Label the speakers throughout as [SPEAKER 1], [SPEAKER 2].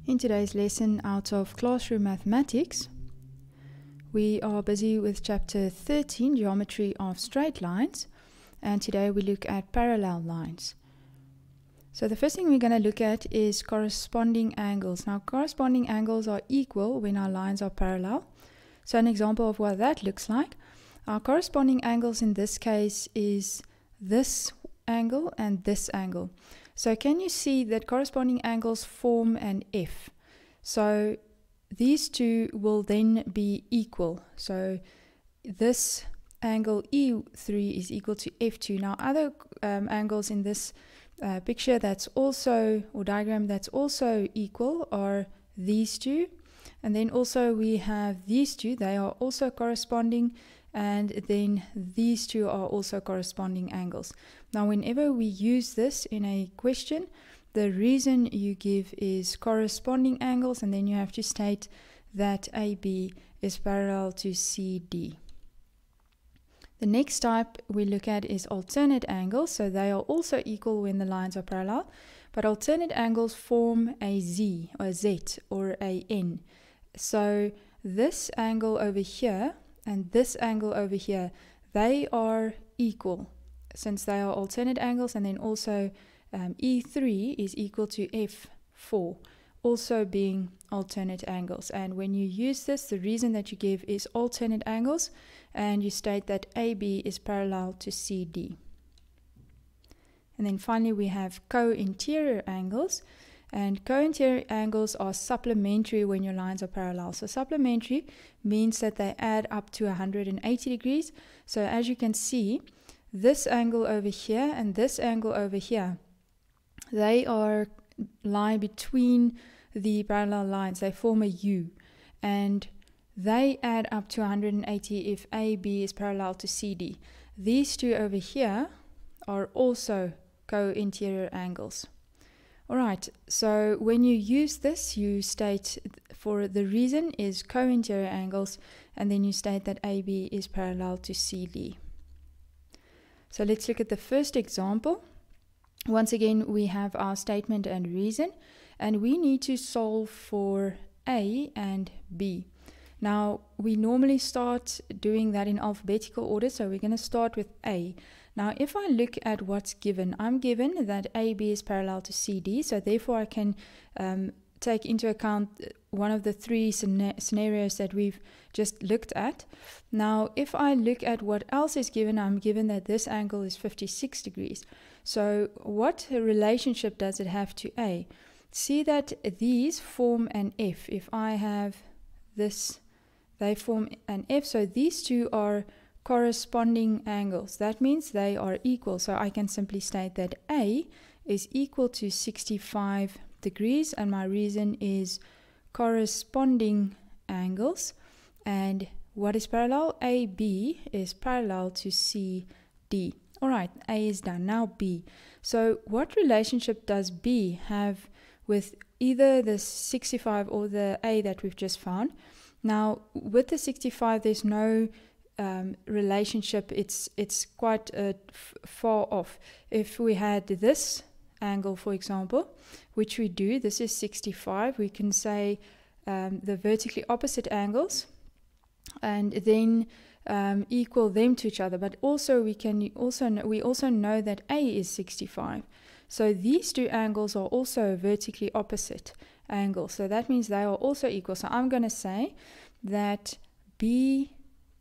[SPEAKER 1] In today's lesson out of Classroom Mathematics, we are busy with Chapter 13, Geometry of Straight Lines, and today we look at parallel lines. So the first thing we're going to look at is corresponding angles. Now, corresponding angles are equal when our lines are parallel. So an example of what that looks like, our corresponding angles in this case is this angle and this angle. So can you see that corresponding angles form an F? So these two will then be equal. So this angle E3 is equal to F2. Now other angles in this picture that's also, or diagram that's also equal are these two. And then also we have these two, they are also corresponding, and then these two are also corresponding angles. Now whenever we use this in a question, the reason you give is corresponding angles, and then you have to state that AB is parallel to CD. The next type we look at is alternate angles. So they are also equal when the lines are parallel, but alternate angles form a Z or a Z or a N. So this angle over here and this angle over here, they are equal since they are alternate angles, and then also E3 is equal to F4, also being alternate angles. And when you use this, the reason that you give is alternate angles, and you state that AB is parallel to CD. And then finally we have co-interior angles. And co-interior angles are supplementary when your lines are parallel. So supplementary means that they add up to 180 degrees. So as you can see, this angle over here and this angle over here, they lie between the parallel lines. They form a U, and they add up to 180 if AB is parallel to CD. These two over here are also co-interior angles. Alright, so when you use this, you state for the reason is co-interior angles, and then you state that AB is parallel to CD. So let's look at the first example. Once again, we have our statement and reason, and we need to solve for A and B. Now, we normally start doing that in alphabetical order, so we're going to start with A. Now, if I look at what's given, I'm given that AB is parallel to CD, so therefore I can take into account one of the three scenarios that we've just looked at. Now, if I look at what else is given, I'm given that this angle is 56 degrees. So what relationship does it have to A? See that these form an F. If I have this, they form an F, so these two are corresponding angles. That means they are equal. So I can simply state that A is equal to 65 degrees, and my reason is corresponding angles. And what is parallel? AB is parallel to CD. Alright, A is done. Now B. So what relationship does B have with either the 65 or the A that we've just found? Now with the 65 there's no relationship. It's quite far off. If we had this angle, for example, which we do, this is 65, we can say the vertically opposite angles and then equal them to each other. But also we also know that A is 65. So these two angles are also vertically opposite angles. So that means they are also equal. So I'm going to say that B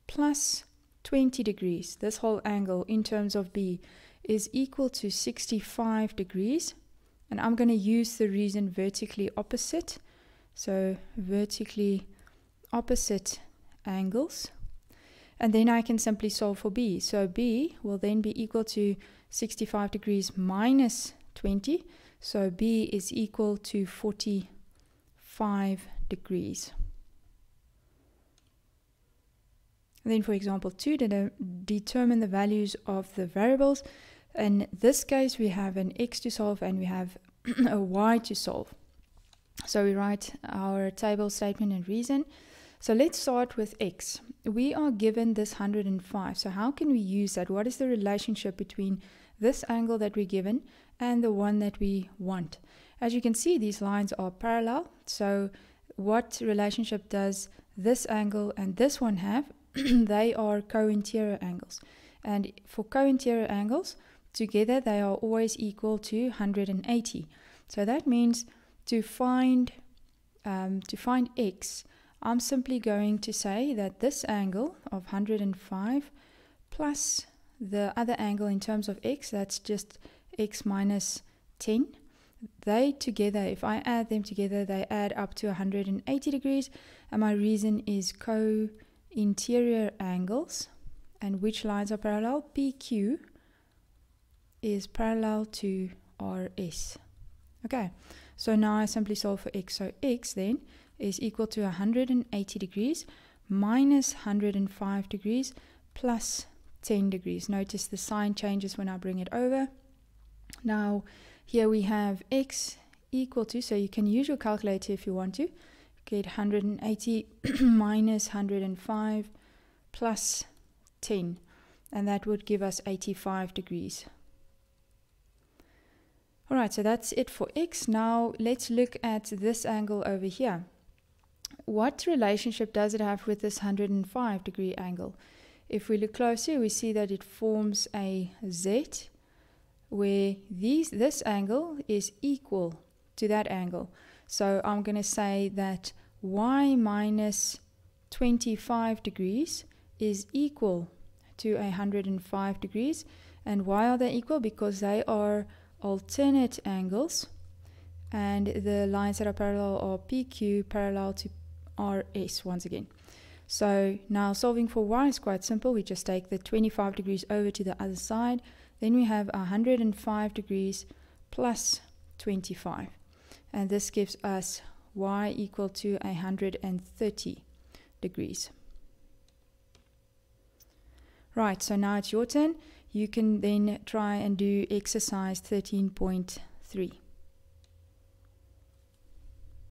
[SPEAKER 1] plus 20 degrees, this whole angle in terms of B, is equal to 65 degrees. And I'm going to use the reason vertically opposite. So vertically opposite angles. And then I can simply solve for B. So B will then be equal to 65 degrees minus 20. So B is equal to 45 degrees. And then for example 2, to determine the values of the variables. In this case we have an X to solve and we have a Y to solve. So we write our table, statement and reason. So let's start with X. We are given this 105. So how can we use that? What is the relationship between this angle that we're given and the one that we want? As you can see, these lines are parallel. So what relationship does this angle and this one have? They are co-interior angles. And for co-interior angles, together they are always equal to 180. So that means to find x, I'm simply going to say that this angle of 105 plus the other angle in terms of x, that's just x minus 10. They together, if I add them together, they add up to 180 degrees. And my reason is co-interior angles. And which lines are parallel? PQ is parallel to RS. Okay, so now I simply solve for x. So x then is equal to 180 degrees minus 105 degrees plus 10 degrees. Notice the sign changes when I bring it over. Now here we have x equal to, so you can use your calculator if you want to, get 180 minus 105 plus 10, and that would give us 85 degrees. Alright, so that's it for x. Now let's look at this angle over here. What relationship does it have with this 105 degree angle? If we look closer, we see that it forms a Z, where this angle is equal to that angle. So I'm going to say that y minus 25 degrees is equal to 105 degrees. And why are they equal? Because they are alternate angles, and the lines that are parallel are PQ parallel to RS once again. So now solving for y is quite simple. We just take the 25 degrees over to the other side. Then we have 105 degrees plus 25. And this gives us y equal to 130 degrees. Right, so now it's your turn. You can then try and do exercise 13.3.